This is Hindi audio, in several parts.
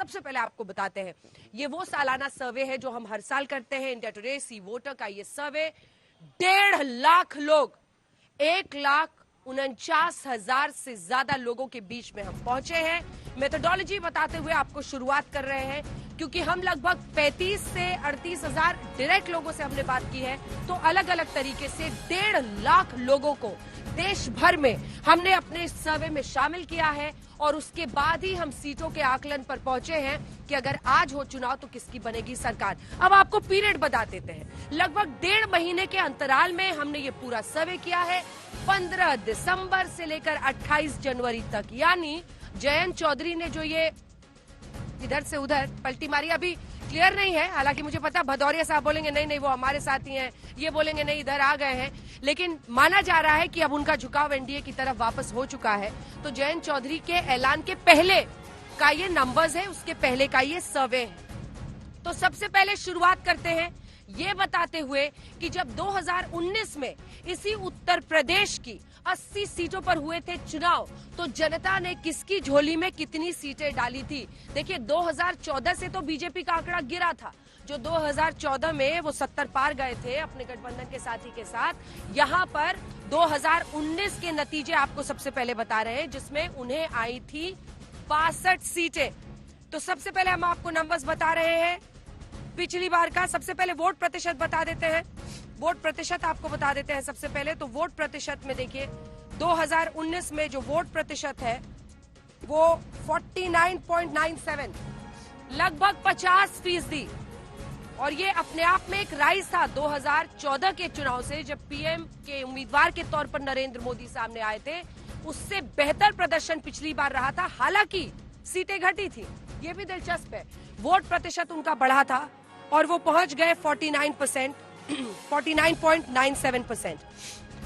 सबसे पहले आपको बताते हैं, ये वो सालाना सर्वे है जो हम हर साल करते हैं, इंडिया टुडे सी वोटर का ये सर्वे। 1.5 लाख लोग, 1,49,000 से ज्यादा लोगों के बीच में हम पहुंचे हैं। मेथोडोलॉजी बताते हुए आपको शुरुआत कर रहे हैं, क्योंकि हम लगभग 35 से 38,000 डायरेक्ट लोगों से हमने बात की है, तो अलग अलग तरीके से 1.5 लाख लोगों को देश भर में हमने अपने इस सर्वे में शामिल किया है। और उसके बाद ही हम सीटों के आकलन पर पहुंचे हैं कि अगर आज हो चुनाव तो किसकी बनेगी सरकार। अब आपको पीरियड बता देते हैं, लगभग 1.5 महीने के अंतराल में हमने ये पूरा सर्वे किया है, 15 दिसंबर से लेकर 28 जनवरी तक। यानी जयंत चौधरी ने जो ये इधर से उधर पलटी मारी, अभी क्लियर नहीं है, हालांकि मुझे पता भदौरिया साहब बोलेंगे नहीं नहीं वो हमारे साथ ही हैं, ये बोलेंगे नहीं इधर आ गए हैं, लेकिन माना जा रहा है कि अब उनका झुकाव एनडीए की तरफ वापस हो चुका है। तो जयंत चौधरी के ऐलान के पहले का ये नंबर्स है, उसके पहले का ये सर्वे है। तो सबसे पहले शुरुआत करते हैं ये बताते हुए कि जब 2019 में इसी उत्तर प्रदेश की 80 सीटों पर हुए थे चुनाव, तो जनता ने किसकी झोली में कितनी सीटें डाली थी। देखिए 2014 से तो बीजेपी का आंकड़ा गिरा था, जो 2014 में वो 70 पार गए थे अपने गठबंधन के साथी के साथ। यहाँ पर 2019 के नतीजे आपको सबसे पहले बता रहे हैं, जिसमें उन्हें आई थी 62 सीटें। तो सबसे पहले हम आपको नंबर्स बता रहे हैं पिछली बार का। सबसे पहले वोट प्रतिशत बता देते हैं, वोट प्रतिशत आपको बता देते हैं सबसे पहले। तो वोट प्रतिशत में देखिए 2019 में जो वोट प्रतिशत है वो 49.97, लगभग 50%। और ये अपने आप में एक राइज था 2014 के चुनाव से, जब पीएम के उम्मीदवार के तौर पर नरेंद्र मोदी सामने आए थे, उससे बेहतर प्रदर्शन पिछली बार रहा था। हालांकि सीटें घटी थी, ये भी दिलचस्प है, वोट प्रतिशत उनका बढ़ा था और वो पहुंच गए 49%, 49.97%।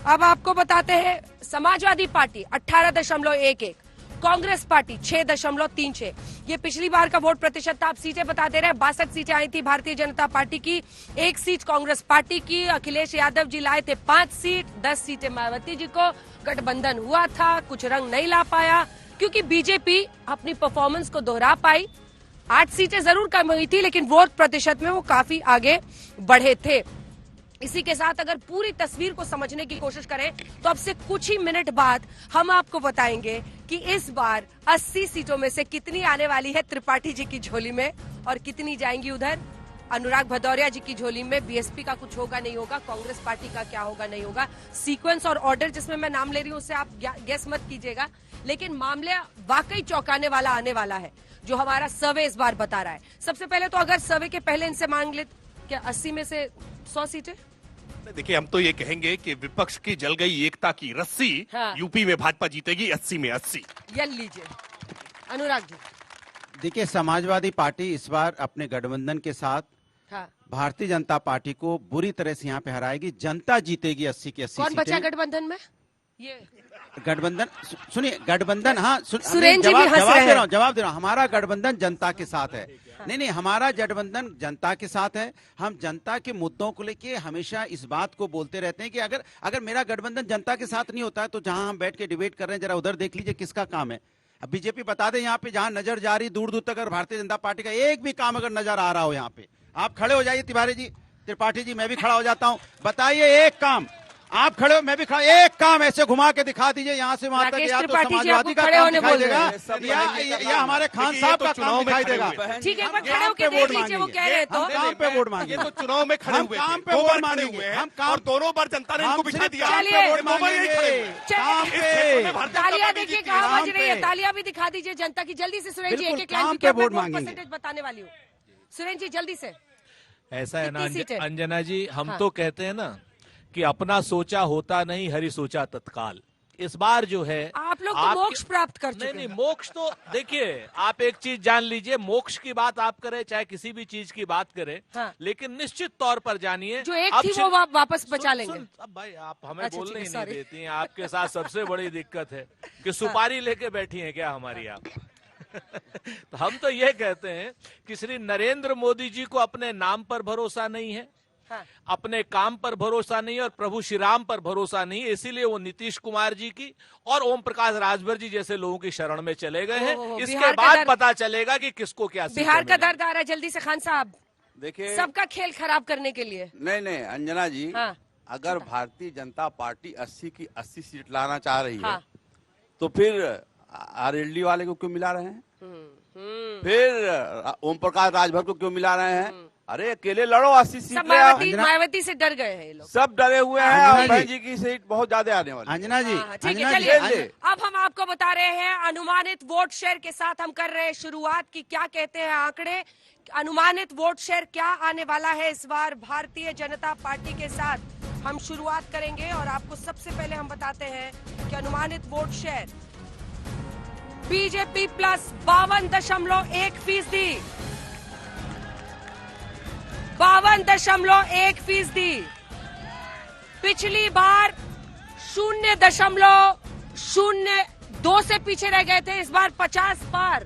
अब आपको बताते हैं समाजवादी पार्टी 18.11, कांग्रेस पार्टी 6.36। ये पिछली बार का वोट प्रतिशत था। आप सीटें बता दे रहे हैं, 62 सीटें आई थी भारतीय जनता पार्टी की, 1 सीट कांग्रेस पार्टी की। अखिलेश यादव जी लाए थे 5 सीट, 10 सीटें मायावती जी को। गठबंधन हुआ था, कुछ रंग नहीं ला पाया, क्योंकि बीजेपी अपनी परफॉर्मेंस को दोहरा पाई। 8 सीटें जरूर कम हुई थी, लेकिन वोट प्रतिशत में वो काफी आगे बढ़े थे। इसी के साथ अगर पूरी तस्वीर को समझने की कोशिश करें तो अब से कुछ ही मिनट बाद हम आपको बताएंगे कि इस बार 80 सीटों में से कितनी आने वाली है त्रिपाठी जी की झोली में और कितनी जाएंगी उधर अनुराग भदौरिया जी की झोली में। बीएसपी का कुछ होगा नहीं होगा, कांग्रेस पार्टी का क्या होगा नहीं होगा। सीक्वेंस और ऑर्डर जिसमें मैं नाम ले रही हूं उससे आप गेस मत कीजिएगा, लेकिन मामला वाकई चौंकाने वाला आने वाला है जो हमारा सर्वे इस बार बता रहा है। सबसे पहले तो अगर सर्वे के पहले इनसे मांग ले, क्या 80 में से 100 सीटें? देखिए हम तो ये कहेंगे कि विपक्ष की जल गई एकता की रस्सी, हाँ। यूपी में भाजपा जीतेगी 80 में 80। यल लीजिए अनुराग जी। देखिए समाजवादी पार्टी इस बार अपने गठबंधन के साथ हाँ। भारतीय जनता पार्टी को बुरी तरह से यहाँ पे हराएगी। जनता जीतेगी 80 की 80 कौन बचा गठबंधन में? ये गठबंधन, सुनिए गठबंधन, हाँ सुरेंद्र जी भी हंस रहे हैं। जवाब दे रहा हूँ। हमारा गठबंधन जनता के साथ है। नहीं, हमारा गठबंधन जनता के साथ है। हम जनता के मुद्दों को लेके हमेशा इस बात को बोलते रहते हैं कि अगर मेरा गठबंधन जनता के साथ नहीं होता है तो जहां हम बैठ के डिबेट कर रहे हैं, जरा उधर देख लीजिए किसका काम है। अब बीजेपी बता दें यहाँ पे जहां नजर जा रही दूर दूर तक, अगर भारतीय जनता पार्टी का एक भी काम अगर नजर आ रहा हो यहाँ पे, आप खड़े हो जाइए तिवारी जी, त्रिपाठी जी, मैं भी खड़ा हो जाता हूँ, बताइए एक काम। आप खड़े हो, मैं भी खड़ा, एक काम ऐसे घुमा के दिखा दीजिए यहाँ से वहां तक, या तो समाजवादी का काम दिखाई देगा या हमारे खान साहब का काम दिखाई देगा। ठीक है, खड़े होकर देख लीजिए, वो कह रहे तो काम पे वोट मांगे। ये तो चुनाव में खड़े हुए, काम पे वोट मांगेंगे हम, और दोनों बार जनता ने इनको बिठा दिया। वोट मांगेंगे, तालियां देखिए कहाँ बज रही है, तालियां भी दिखा दीजिए जनता की जल्दी से। सुरेंद्र जी एक लाइन पे वोट परसेंटेज बताने वाली हूँ, सुरेंद्र जी जल्दी से। ऐसा है ना अंजना जी, हम तो कहते हैं ना कि अपना सोचा होता नहीं, हरि सोचा तत्काल। इस बार जो है आप लोग तो मोक्ष प्राप्त कर चुके हैं। नहीं, मोक्ष तो देखिए, आप एक चीज जान लीजिए, मोक्ष की बात आप करें चाहे किसी भी चीज की बात करें, हाँ। लेकिन निश्चित तौर पर जानिए जो एक थी वो वापस बचा लेंगे। अब भाई आप हमें बोलने ही नहीं देती हैं। आपके साथ सबसे बड़ी दिक्कत है कि सुपारी लेके बैठी हैं क्या हमारी आप। तो हम तो ये कहते हैं कि श्री नरेंद्र मोदी जी को अपने नाम पर भरोसा नहीं है, हाँ। अपने काम पर भरोसा नहीं और प्रभु श्री राम पर भरोसा नहीं, इसीलिए वो नीतीश कुमार जी की और ओम प्रकाश राजभर जी जैसे लोगों की शरण में चले गए हैं। इसके बाद पता चलेगा कि किसको क्या। बिहार का दर्द आ रहा है, जल्दी से खान साहब, देखिए सबका खेल खराब करने के लिए। नहीं अंजना जी, हाँ। अगर भारतीय जनता पार्टी 80 की 80 सीट लाना चाह रही हाँ। है तो फिर आरएलडी वाले को क्यों मिला रहे हैं? फिर ओम प्रकाश राजभर को क्यों मिला रहे हैं? अरे अकेले लड़ो, 80 सीट ले आओ। मायावती से डर गए हैं ये लोग, सब डरे हुए हैं और बहन जी की सीट बहुत ज्यादा आने वाली। अंजना जी, ठीक है, अंजना जी, चलिए अब हम आपको बता रहे हैं अनुमानित वोट शेयर के साथ हम कर रहे हैं शुरुआत की। क्या कहते हैं आंकड़े, अनुमानित वोट शेयर क्या आने वाला है इस बार भारतीय जनता पार्टी के साथ हम शुरुआत करेंगे। और आपको सबसे पहले हम बताते हैं कि अनुमानित वोट शेयर बीजेपी प्लस 52.1%, 52.1%। पिछली बार 0.02 से पीछे रह गए थे, इस बार 50 पार,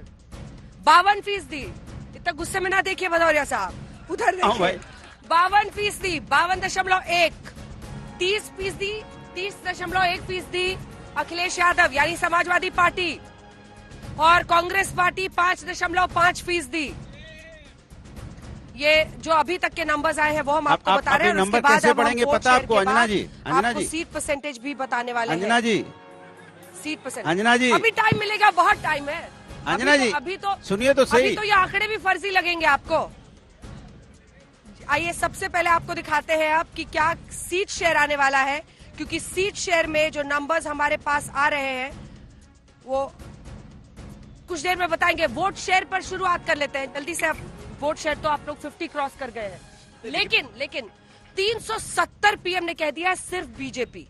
52%। इतना गुस्से में ना देखिए भदौरिया साहब, उधर देखिए। 52%, 52.1, 30%, 30.1% अखिलेश यादव यानी समाजवादी पार्टी, और कांग्रेस पार्टी 5.5%। ये जो अभी तक के नंबर्स आए हैं वो हम आपको बता रहे हैं। नंबर कैसे पढ़ेंगे पता आपको अंजना जी? अंजना आपको जी, सीट परसेंटेज भी बताने वाले हैं। अंजना जी, सीट परसेंट, अंजना जी, अभी टाइम मिलेगा, बहुत टाइम है। अंजना जी, अभी तो सुनिए तो सही, अभी तो ये आंकड़े भी फर्जी लगेंगे आपको। आइए सबसे पहले आपको दिखाते हैं अब कि क्या सीट शेयर आने वाला है, क्योंकि सीट शेयर में जो नंबर्स हमारे पास आ रहे हैं वो कुछ देर में बताएंगे। वोट शेयर पर शुरुआत कर लेते हैं जल्दी से। वोट शेयर तो आप लोग 50 क्रॉस कर गए हैं, लेकिन 370 पीएम ने कह दिया है सिर्फ बीजेपी,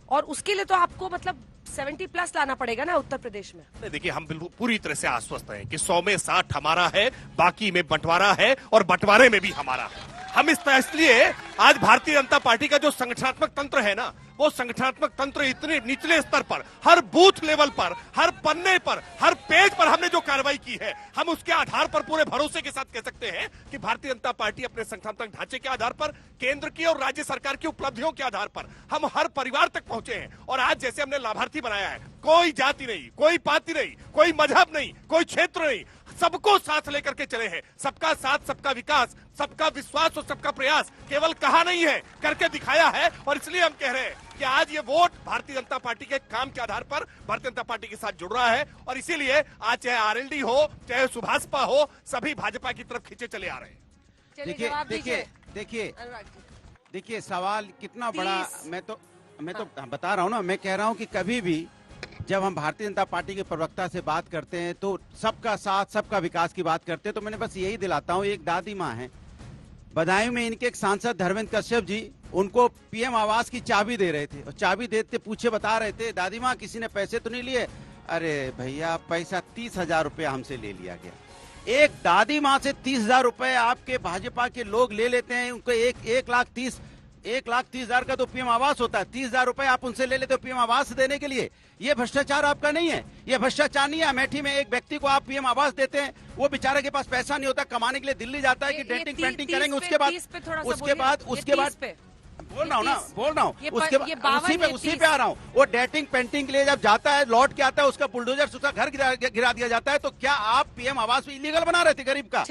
और उसके लिए तो आपको मतलब 70 प्लस लाना पड़ेगा ना उत्तर प्रदेश में। देखिए हम बिल्कुल पूरी तरह से आश्वस्त हैं कि 100 में 60 हमारा है, बाकी में बंटवारा है और बंटवारे में भी हमारा है। हम इसलिए आज भारतीय जनता पार्टी का जो संगठनात्मक तंत्र है ना, वो संगठनात्मक तंत्र इतने निचले स्तर पर, हर बूथ लेवल पर, हर पन्ने पर, हर पेज पर हमने जो कार्रवाई की है, हम उसके आधार पर पूरे भरोसे के साथ कह सकते हैं कि भारतीय जनता पार्टी अपने संगठनात्मक ढांचे के आधार पर, केंद्र की और राज्य सरकार की उपलब्धियों के आधार पर हम हर परिवार तक पहुंचे हैं। और आज जैसे हमने लाभार्थी बनाया है, कोई जाति नहीं, कोई पार्टी नहीं, कोई मजहब नहीं, कोई क्षेत्र नहीं, सबको साथ लेकर के चले हैं। सबका साथ, सबका विकास, सबका विश्वास और सबका प्रयास केवल कहा नहीं है, करके दिखाया है। और इसलिए हम कह रहे हैं कि आज ये वोट भारतीय जनता पार्टी के काम के आधार पर भारतीय जनता पार्टी के साथ जुड़ रहा है। और इसीलिए आज चाहे आरएलडी हो, चाहे सुभाषपा हो, सभी भाजपा की तरफ खींचे चले आ रहे हैं। देखिए सवाल कितना बड़ा। मैं तो बता रहा हूँ ना, मैं कह रहा हूँ कि कभी भी जब हम भारतीय जनता पार्टी के प्रवक्ता से बात करते हैं तो सबका साथ, सबका विकास की बात करते हैं। तो मैंने बस यही दिलाता हूँ, एक दादी माँ है बदायूं में, इनके एक सांसद धर्मेंद्र कश्यप जी उनको पीएम आवास की चाबी दे रहे थे, और चाबी देते पूछे बता रहे थे, दादी माँ किसी ने पैसे तो नहीं लिए? अरे भैया पैसा 30,000 रुपया हमसे ले लिया गया। एक दादी माँ से 30,000 रुपए आपके भाजपा के लोग ले लेते हैं। उनको 1,30,000 का तो पीएम आवास होता है, 30,000 रुपए आप उनसे ले लेते हो पीएम आवास देने के लिए। ये भ्रष्टाचार आपका नहीं है? ये भ्रष्टाचार नहीं है? अमेठी में एक व्यक्ति को आप पीएम आवास देते हैं, वो बेचारे के पास पैसा नहीं होता, कमाने के लिए दिल्ली जाता है कि डेंटिंग पेंटिंग करेंगे, उसके बाद बोल रहा हूँ ना, उसके बाद उसी पे आ रहा हूँ। वो डेटिंग पेंटिंग के लिए जब जाता है, लौट के आता है, उसका बुलडोजर से उसका घर गिरा दिया जाता है। तो क्या आप पीएम आवास में इलीगल बना रहे थे गरीब का?